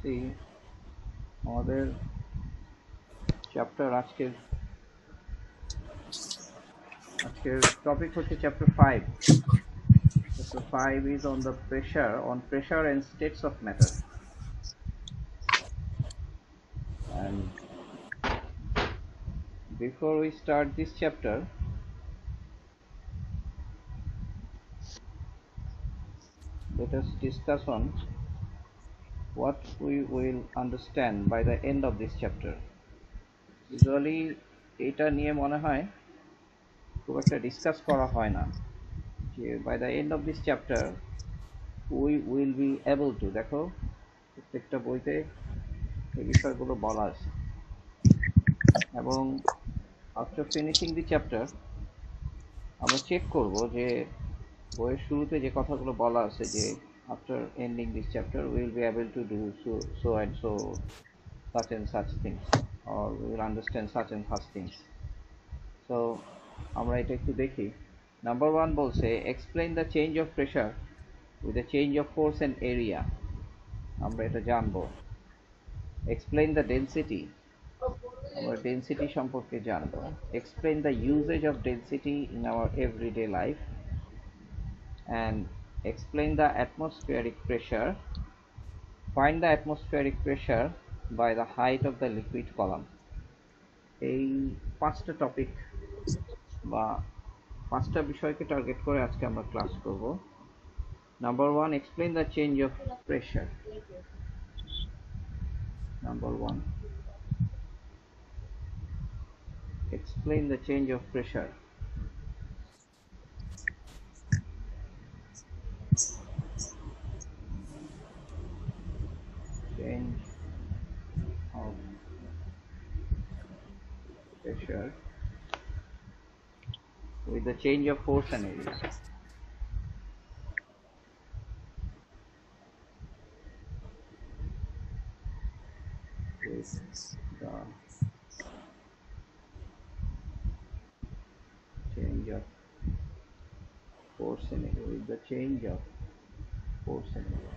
See, আমাদের chapter আজকের topic হচ্ছে chapter 5. Chapter 5 is on the pressure and states of matter. And before we start this chapter, let us discuss on what we will understand by the end of this chapter. Usually এটা নিয়ে মনে হয় খুব একটা discuss করা হয় না যে by the end of this chapter we will be able to, দেখো প্রত্যেকটা বইতে এই বিষয়গুলো বলা আছে এবং after finishing the chapter আমরা চেক করব যে বইয়ের শুরুতে যে কথাগুলো বলা আছে যে after ending this chapter we will be able to do so and so such and such things, or we will understand such and such things. So আমরা এটা একটু দেখি. Number 1 বলছে explain the change of pressure with the change of force and area. আমরা এটা জানবো. Explain the density. আমরা density সম্পর্কে জানবো. Explain the usage of density in our everyday life and explain the atmospheric pressure. Find the atmospheric pressure by the height of the liquid column. এই পাঁচটা topic বা পাঁচটা বিষয়কে টার্গেট করে আজকে আমরা ক্লাস করব. Number 1, explain the change of pressure. Number 1, explain the change of pressure. Change of pressure with the change of force and area. With the change of force and area. With the change of force and area.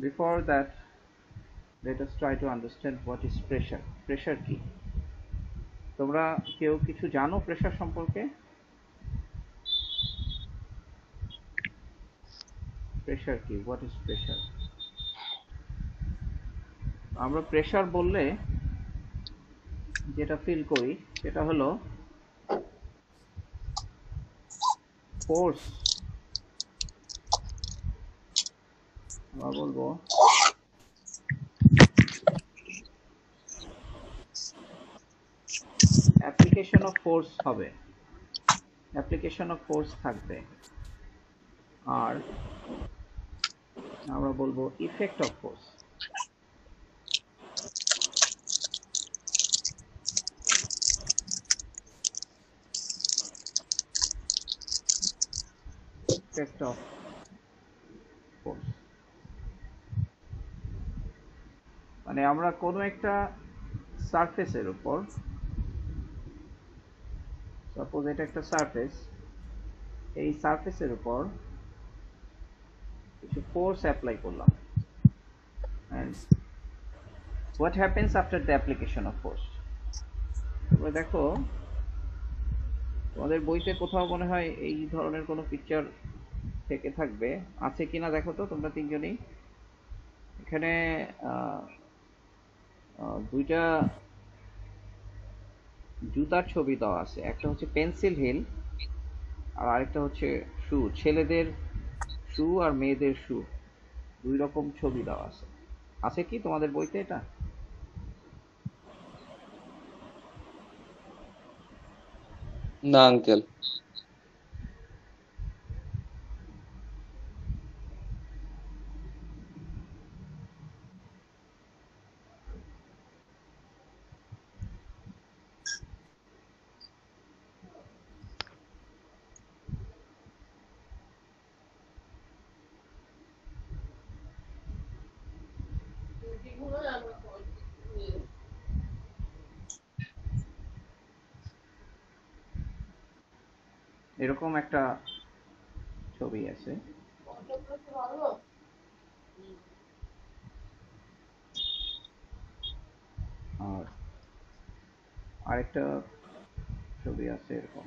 Before that, let us try to understand what is pressure. Pressure কি? তোমরা কেউ কিছু জানো pressure সম্পর্কে? Pressure কি? What is pressure? আমরা pressure বললে যেটা ফিল করি সেটা হলো ফোর্স. আমরা বলবো অ্যাপ্লিকেশন অফ ফোর্স হবে, অ্যাপ্লিকেশন অফ ফোর্স থাকবে, আর আমরা বলবো effect of force. Effect of force মানে আমরা কোনো একটা সারফেসের উপর, সাপোজ এটা একটা সারফেস, এই সারফেসের উপর কিছু ফোর্স অ্যাপ্লাই করলাম. and what happens after the application of force? তোমরা দেখো তোমাদের বইতে কোথাও মনে হয় এই ধরনের কোনো পিকচার থেকে থাকবে, আছে কিনা দেখো তো তোমরা তিনজনেই. এখানে দুইটা জুতার ছবি দেওয়া আছে, একটা হচ্ছে পেন্সিল হিল আর আরেকটা হচ্ছে শু. ছেলেদের শু আর মেয়েদের শু, দুই রকম ছবি দেওয়া আছে. আছে কি তোমাদের বইতে এটা? না আঙ্কেল. এরকম একটা ছবি আছে, আর আরেকটা ছবি আছে এরকম।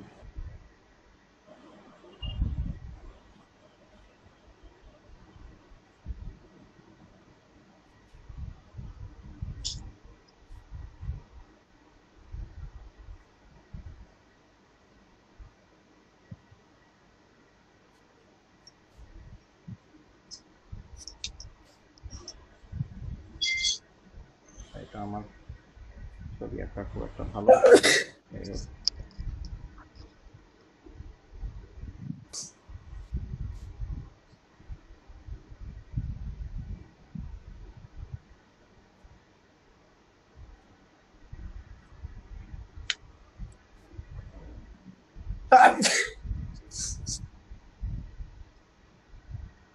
এটা আমার ছবি আঁকা খুব একটা ভালো।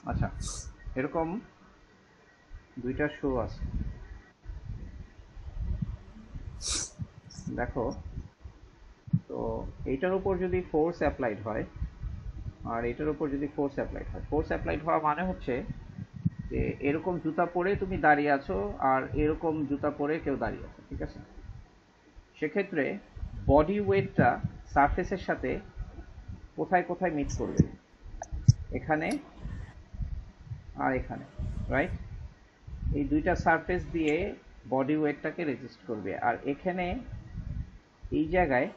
আচ্ছা, এরকম দুইটা শো আছে, দেখো। তো এইটার উপর যদি ফোর্স অ্যাপ্লাইড হয় আর এটার উপর যদি ফোর্স অ্যাপ্লাইড হয়, ফোর্স অ্যাপ্লাইড হওয়া মানে হচ্ছে যে এরকম জুতা পরে তুমি দাঁড়িয়ে আছো আর এরকম জুতা পরে কেউ দাঁড়িয়ে আছে, ঠিক আছে? সেক্ষেত্রে বডি ওয়েটটা সারফেসের সাথে কোথায় কোথায় মিট করবে? এখানে আর এখানে, রাইট? এই দুইটা সারফেস দিয়ে বডি ওয়েটটাকে রেজিস্ট করবে, আর এখানে এই জায়গায়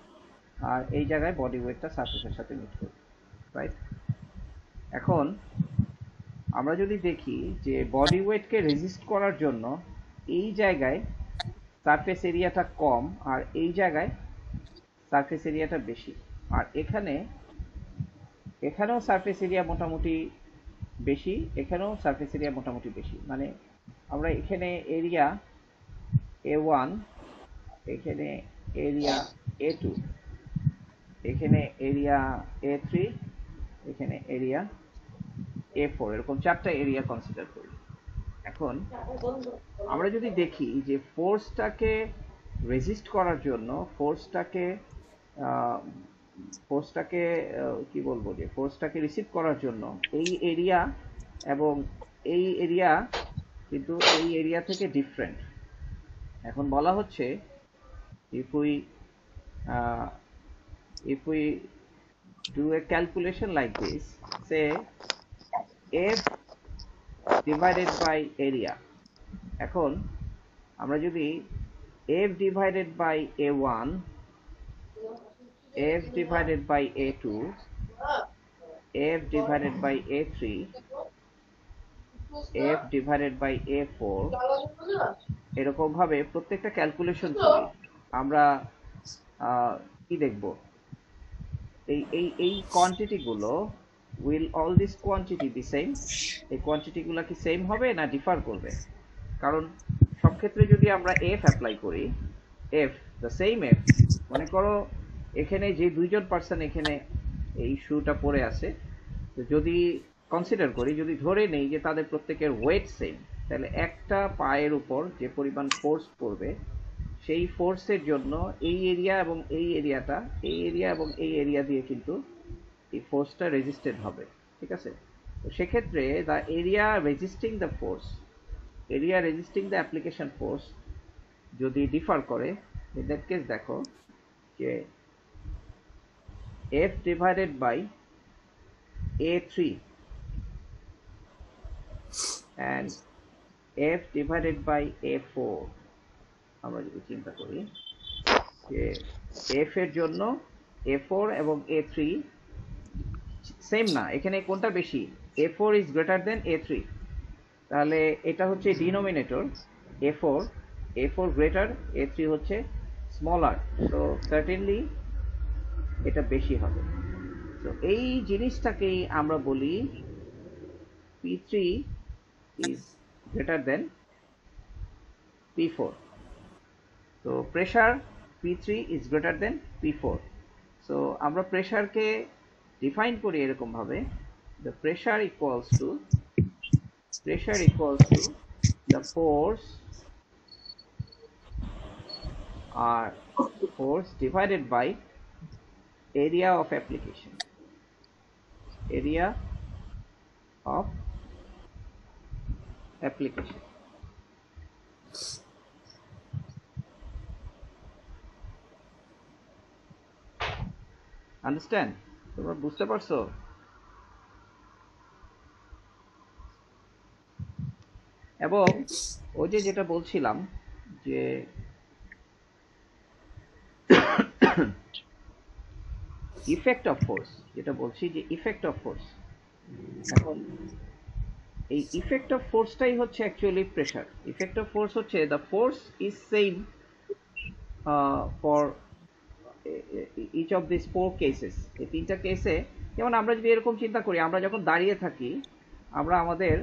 আর এই জায়গায় বডি ওয়েটটা সারফেসের সাথে মিট করবে, রাইট? এখন আমরা যদি দেখি যে বডি ওয়েটকে রেজিস্ট করার জন্য এই জায়গায় সারফেস এরিয়াটা কম আর এই জায়গায় সারফেস এরিয়াটা বেশি, আর এখানেও সারফেস এরিয়া মোটামুটি বেশি, এখানেও সারফেস এরিয়া মোটামুটি বেশি। মানে আমরা এখানে এরিয়া A1, এখানে এরিয়া A2, এখানে এরিয়া A3, এখানে এরিয়া A4, এরকম চারটা এরিয়া কনসিডার করি। এখন আমরা যদি দেখি যে ফোর্সটাকে রেজিস্ট করার জন্য ফোর্সটাকে কি বলবো, যে ফোর্সটাকে রিসিভ করার জন্য এই এরিয়া এবং এই এরিয়া কিন্তু এই এরিয়া থেকে ডিফারেন্ট। এখন বলা হচ্ছে if we do a calculation like this, say f divided by area, এখন আমরা যদি f divided by a1, f divided by a2, f divided by a3, f divided by a4 এরকম ভাবে প্রত্যেকটা ক্যালকুলেশন করি, আমরা কি দেখব? এই কোয়ান্টিটি গুলো, will all this quantity be same? এই কোয়ান্টিটি গুলো কি সেম হবে না ডিফার করবে? কারণ সব ক্ষেত্রে যদি আমরা f অ্যাপ্লাই করি, f the same f, মনে করো এখানে যে দুইজন পার্সন এখানে এই শুটা পরে আছে, তো যদি কনসিডার করি, যদি ধরে নেই যে তাদের প্রত্যেকের ওয়েট সেম, তাহলে একটা পায়ের উপর যে পরিমাণ ফোর্স পড়বে সেই ফোর্সের জন্য এই এরিয়া এবং এই এরিয়াটা, এই এরিয়া এবং এই এরিয়া দিয়ে কিন্তু এই ফোর্সটা রেজিস্টেড হবে, ঠিক আছে? তো সেক্ষেত্রে the area resisting the force, area resisting the application force যদি ডিফার করে, ইন দ্যাট কেস দেখো যে f divided by a3 and f divided by a4, আমরা যদি চিন্তা করি যে f এর জন্য a4 এবং a3 সেম না, এখানে কোনটা বেশি? a4 is greater than a3, তাহলে এটা হচ্ছে ডিনোমিনেটর a4 গ্রেটার, a3 হচ্ছে স্মলার, সো সার্টেনলি এটা বেশি হবে। তো এই জিনিসটাকেই আমরা বলি P3 is greater than P4, তো pressure P3 is greater than P4। So আমরা প্রেসারকে ডিফাইন করি এরকম ভাবে, the pressure equals to the force divided by area of application, area of application. Understand? তোমরা বুঝতে পারছো? এবং ওই যে যেটা বলছিলাম যে ইফেক্ট অফ ফোর্স, যেটা বলছি যে ইফেক্ট অফ ফোর্স, এখন এই ইফেক্ট অফ ফোর্সটাই হচ্ছে actually pressure. Effect of force হচ্ছে the force is same for each of this four cases. এই তিনটা কেসে যেমন আমরা যদি এরকম চিন্তা করি, আমরা যখন দাঁড়িয়ে থাকি, আমরা আমাদের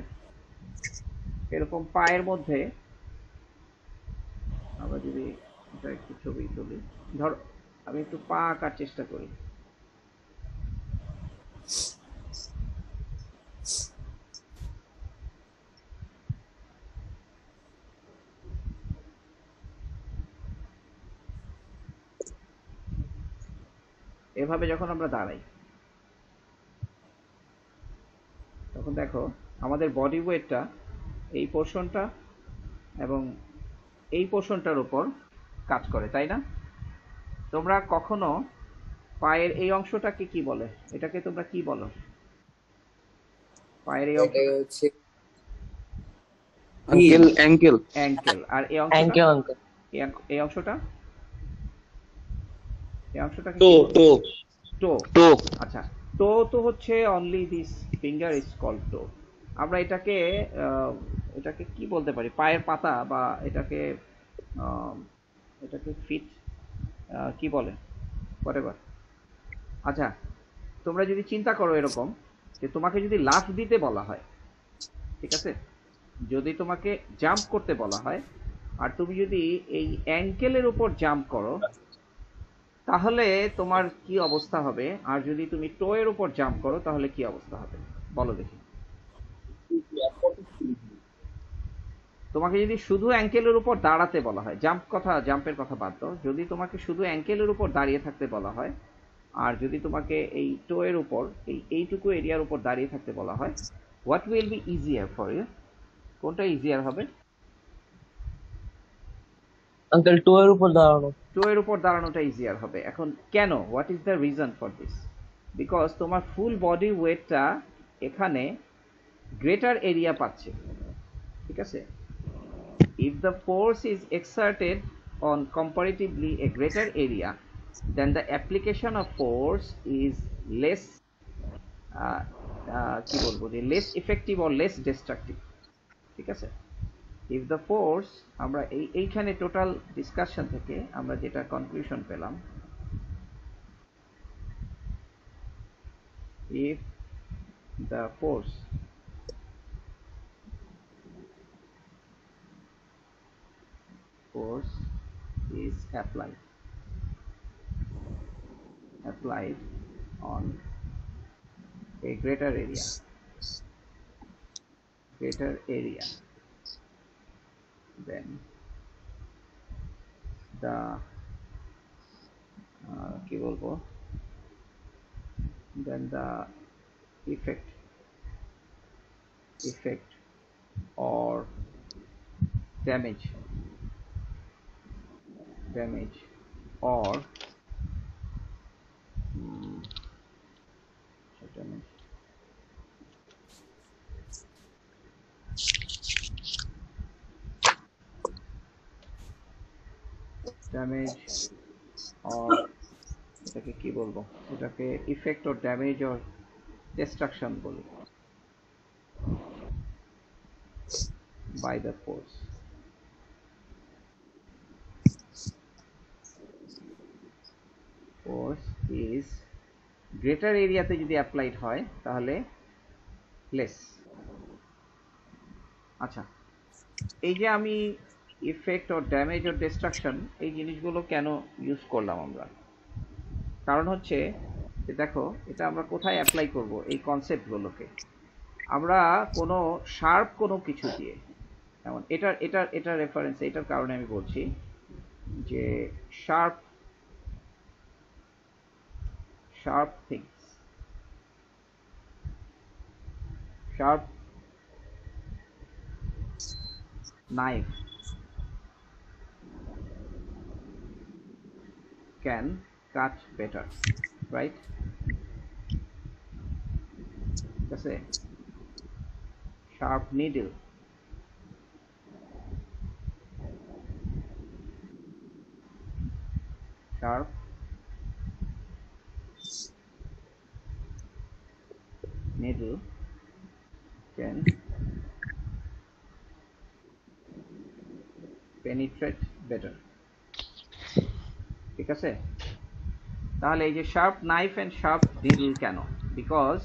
এরকম পায়ের মধ্যে, আমরা যদি এটা একটু ছবি তুলি, ধর আমি একটু পা আঁকার চেষ্টা করি। এভাবে যখন আমরা দাঁড়াই, তখন দেখো আমাদের বডি ওয়েটটা এই পোর্শনটা এবং এই পোর্শনটার উপর কাজ করে, তাই না? তোমরা কখনো পায়ের এই অংশটাকে কি বলে? এটাকে তোমরা কি বলো? পায়ের এই অংশটা হচ্ছে অ্যাঙ্কেল। অ্যাঙ্কেল। অ্যাঙ্কেল। আর এই অংশটা? Ankle ankle. এই অংশটা? এই অংশটাকে টো কি বলে? টো টো। টো। আচ্ছা, টো তো হচ্ছে only this finger is called toe. আমরা এটাকে এটাকে কি বলতে পারি? পায়ের পাতা, বা এটাকে এটাকে ফিট কি বলে, হোয়াটএভার। আচ্ছা, তোমরা যদি চিন্তা করো এরকম যে তোমাকে যদি লাফ দিতে বলা হয়, ঠিক আছে, যদি তোমাকে জাম্প করতে বলা হয়, আর তুমি যদি এই অ্যাঙ্কেলের উপর জাম্প করো, তাহলে তোমার কি অবস্থা হবে? আর যদি তুমি টো এর উপর জাম্প করো, তাহলে কি অবস্থা হবে বলো দেখি। তোমাকে যদি শুধু অ্যাঙ্কেলের উপর দাঁড়াতে বলা হয়, জাম্পের কথা বাদ দাও, যদি তোমাকে শুধু অ্যাঙ্কেলের উপর দাঁড়িয়ে থাকতে বলা হয়, আর যদি তোমাকে এই টো এর উপর, এইটুকু এরিয়ার উপর দাঁড়িয়ে থাকতে বলা হয়, what will be easier for you? কোনটা ইজিয়ার হবে? আঙ্কেল টো এর উপর দাঁড়ানো। টো এর উপর দাঁড়ানোটা ইজিয়ার হবে। এখন কেন? What is the reason for this? Because তোমার ফুল বডি ওয়েটটা এখানে গ্রেটার এরিয়া পাচ্ছে, ঠিক আছে? If the force is exerted on comparatively a greater area, then the application of force is less কি বলবো, যে less effective or less destructive, ঠিক আছে? If the force, আমরা এইখানে টোটাল ডিসকাশন থেকে আমরা যেটা কনক্লুশন পেলাম, if the force is applied on a greater area, then the কি বলবো, then the effect or damage or damage or এটাকে কি বলবো, এটাকে effect or damage or destruction বলি, by the force. Force is greater এরিয়াতে যদি অ্যাপ্লাইড হয় তাহলে লেস। আচ্ছা, এই যে আমি effect or damage or destruction এই জিনিসগুলো কেন ইউজ করলাম আমরা? কারণ হচ্ছে যে দেখো, এটা আমরা কোথায় অ্যাপ্লাই করব এই কনসেপ্টগুলোকে? আমরা কোনো শার্প কোনো কিছু দিয়ে, যেমন এটার রেফারেন্স, এটার কারণে আমি বলছি যে sharp things, sharp knife can cut better, right? That's it. Sharp needle sharp needle can penetrate better, ঠিক আছে? তাহলে এই যে sharp knife and sharp needle কেন? বিকজ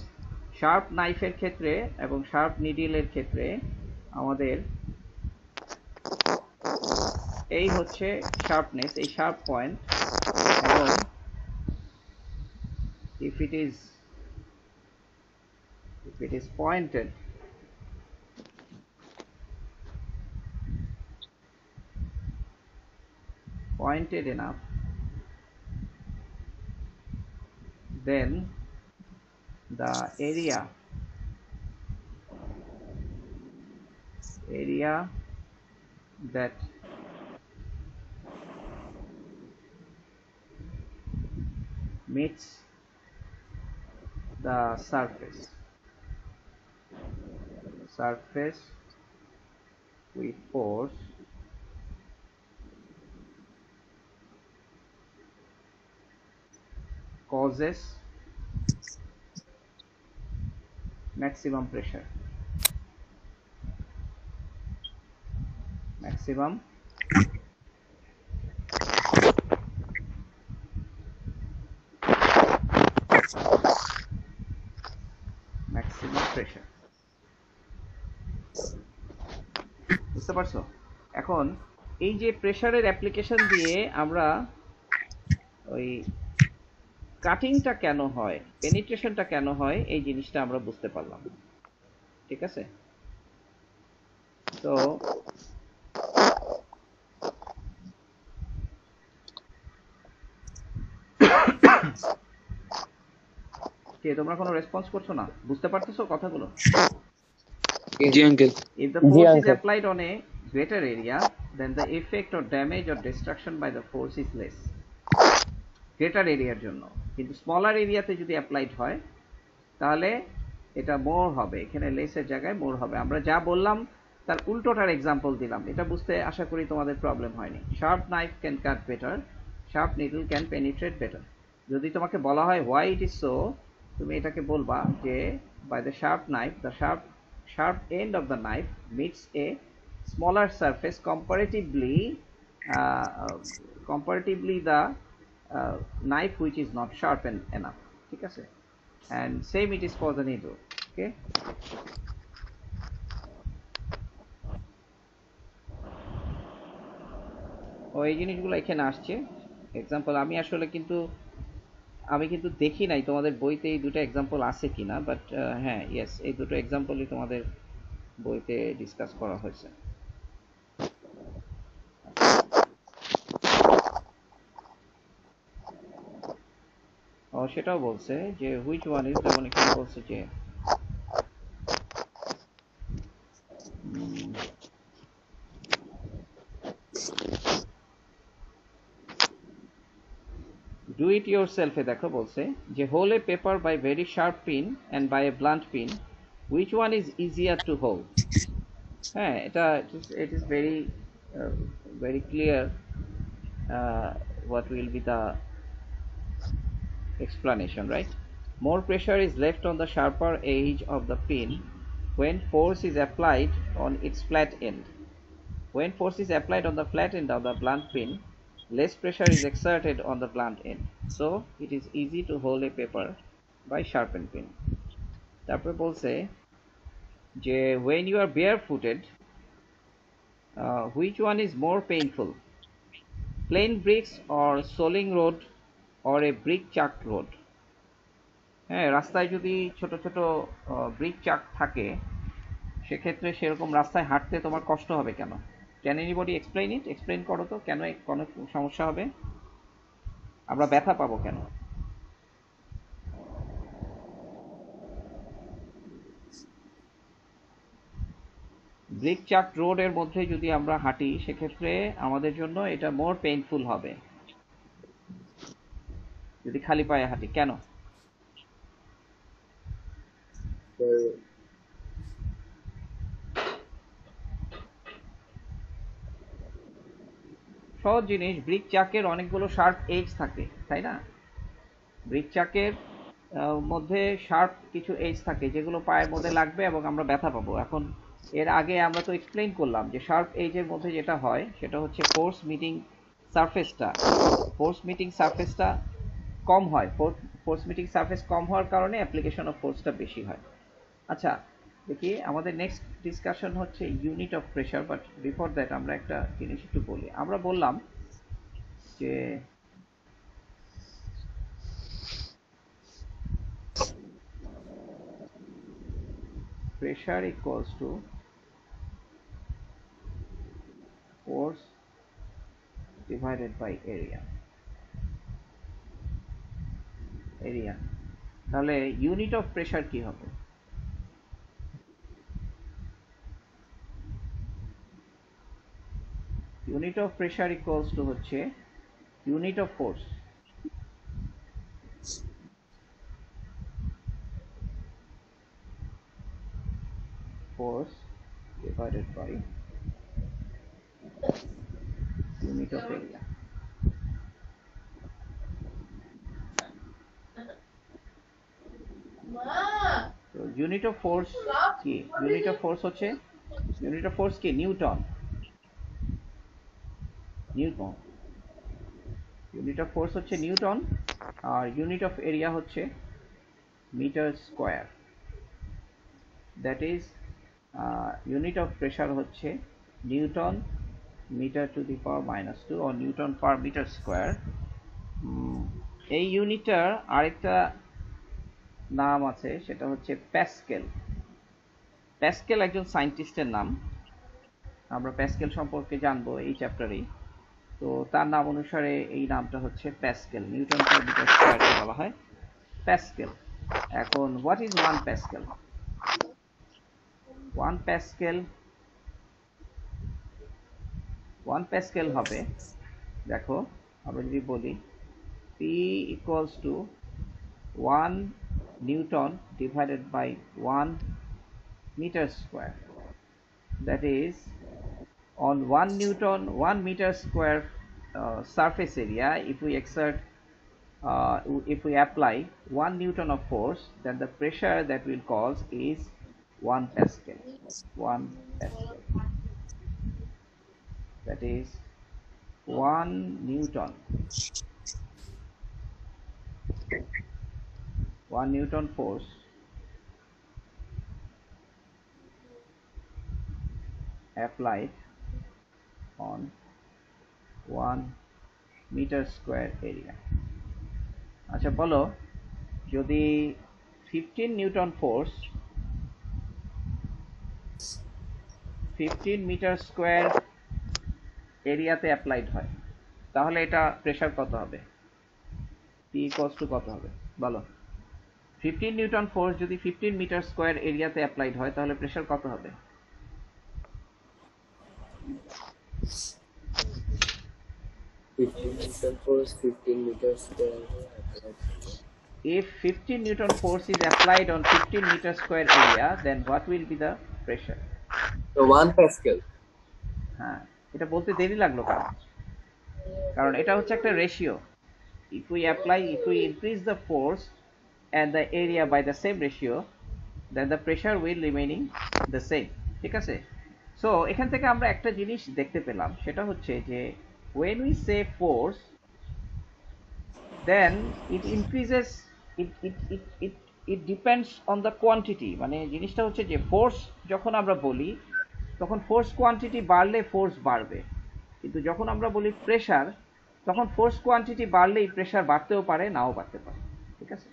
শার্প নাইফের ক্ষেত্রে এবং শার্প নিডলের ক্ষেত্রে আমাদের এই হচ্ছে শার্পনেস, এই শার্প পয়েন্ট, এবং if it is pointed enough, then the area that meets the surface with force causes maximum pressure. Maximum pressure. বুঝতে পারছো? এখন এই যে প্রেসারের অ্যাপ্লিকেশন দিয়ে আমরা ওই কাটিংটা কেন হয়, পেনিট্রেশনটা কেন হয়, এই জিনিসটা আমরা বুঝতে পারলাম, ঠিক আছে? তো কে তোমরা কোনো রেসপন্স করছো না? বুঝতে পারতেছো কথাগুলো? জি uncle. If the force is applied on a greater area, then the effect or damage or destruction by the force is less. Greater area এর জন্য, কিন্তু স্মলার এরিয়াতে যদি অ্যাপ্লাইড হয় তাহলে এটা মোর হবে, এখানে লেসের জায়গায় মোর হবে। আমরা যা বললাম তার উল্টোটার এক্সাম্পল দিলাম, এটা বুঝতে আশা করি তোমাদের প্রবলেম হয়নি। Sharp knife can cut better, sharp needle can penetrate better. যদি তোমাকে বলা হয় হোয়াই ইট ইজ সো, তুমি এটাকে বলবা যে by the sharp knife, the sharp end of the knife meets a smaller surface comparatively the knife which is not sharpened enough, ঠিক আছে? And same it is for the needle, okay? ও এই জিনিসগুলো এখানে আসছে এক্সাম্পল। আমি কিন্তু দেখি নাই তোমাদের বইতে এই দুটো এক্সাম্পল আছে কিনা, বাট হ্যাঁ, ইয়েস, এই দুটো এক্সাম্পলই তোমাদের বইতে ডিসকাস করা হয়েছে। ও সেটাও বলছে যে হুইচ ওয়ান ইজ, যেমন এখানে বলছে যে ডু ইট ইয়োর সেলফে দেখো বলছে যে hole a paper by very sharp pin and by a blunt pin, which one is easier to hold. হ্যাঁ, এটা it is very clear what will be the explanation, right? More pressure is left on the sharper edge of the pin when force is applied on its flat end. When force is applied on the flat end of the blunt pin, less pressure is exerted on the blunt end, so it is easy to hold a paper by sharpened pin. তারপরে বলছে যে when you are barefooted, which one is more painful, plain bricks or soling road or a brick chuck road? হ্যাঁ, রাস্তায় যদি ছোট ছোট brick চাক থাকে সেক্ষেত্রে সেরকম রাস্তায় হাঁটতে তোমার কষ্ট হবে কেন? ক্যান এনিবডি এক্সপ্লেইন করো তো, কেন কোনো সমস্যা হবে, আমরা ব্যথা পাবো কেন? ব্রিক চাক রোডের মধ্যে যদি আমরা হাঁটি সেক্ষেত্রে আমাদের জন্য এটা মোর পেইনফুল হবে যদি খালি পায়ে হাঁটি। কেন? সহজ জিনিস, ব্রিক চাকের অনেকগুলো শার্প এজ থাকে, তাই না? ব্রিক চাকের মধ্যে শার্প কিছু এজ থাকে যেগুলো পায়ের মধ্যে লাগবে এবং আমরা ব্যথা পাবো। এখন এর আগে আমরা তো এক্সপ্লেইন করলাম যে শার্প এজের মধ্যে যেটা হয় সেটা হচ্ছে ফোর্স মিটিং সারফেসটা কম হয়। ফোর্স মিটিং সারফেস কম হওয়ার কারণে অ্যাপ্লিকেশন অফ ফোর্সটা বেশি হয়। আচ্ছা দেখি, আমাদের নেক্সট ডিসকাশন হচ্ছে unit of pressure. But before that আমরা একটা জিনিস একটু বলি। আমরা বললাম যে pressure equals to force divided by area। তাহলে ইউনিট অফ প্রেশার কি হবে? Unit of pressure equals to হচ্ছে unit of force divided by unit of area। তো ইউনিট অফ ফোর্স কি? ইউনিট অফ ফোর্স কি? নিউটন। ইউনিট অফ ফোর্স হচ্ছে newton, আর unit of area হচ্ছে metre square. That is unit of pressure হচ্ছে newton metre to the power -2 or newton per metre square. এই ইউনিটটার আরেকটা নাম আছে, সেটা হচ্ছে প্যাসকেল। প্যাসকেল একজন সায়েন্টিস্টের নাম। আমরা প্যাসকেল সম্পর্কে জানবো এই চ্যাপ্টারেই। তো তার নাম অনুসারে এই নামটা হচ্ছে প্যাসকেল। নিউটন পার মিটার স্কোয়ারকে বলা হয় প্যাসকেল। এখন হোয়াট ইজ 1 প্যাসকেল? 1 প্যাসকেল হবে, দেখো আমরা যদি বলি P equals to 1 Newton divided by 1 meter square. That is, on 1 Newton 1 meter square surface area, if we apply 1 Newton of force, then the pressure that will cause is 1 Pascal. 1 Pascal. That is 1 Newton. 1 Newton force applied on 1 meter square area। আচ্ছা বলো, যদি 15 Newton force 15 metre square এরিয়াতে applied হয়, তাহলে এটা pressure কত হবে? P equals to কত হবে বলো? 15 নিউটন ফোর্স যদি 15 মিটার স্কোয়ার এরিয়াতে অ্যাপ্লাইড হয় তাহলে প্রেশার কত হবে? If 15 Newton force is applied on 15 meter square area, then what will be the pressure? So 1 Pascal. হ্যাঁ, এটা বলতে দেরি লাগলো কারণ এটা হচ্ছে একটা ratio. If we increase the force and the area by the same ratio, then the pressure will remaining the same। ঠিক আছে? সো এখান থেকে আমরা একটা জিনিস দেখতে পেলাম, সেটা হচ্ছে যে when we say force, then it increases, it depends on the quantity। মানে জিনিসটা হচ্ছে যে ফোর্স যখন আমরা বলি তখন ফোর্স কোয়ান্টিটি বাড়লে ফোর্স বাড়বে, কিন্তু যখন আমরা বলি প্রেশার তখন ফোর্স কোয়ান্টিটি বাড়লেই প্রেশার বাড়তেও পারে নাও বাড়তে পারে। ঠিক আছে?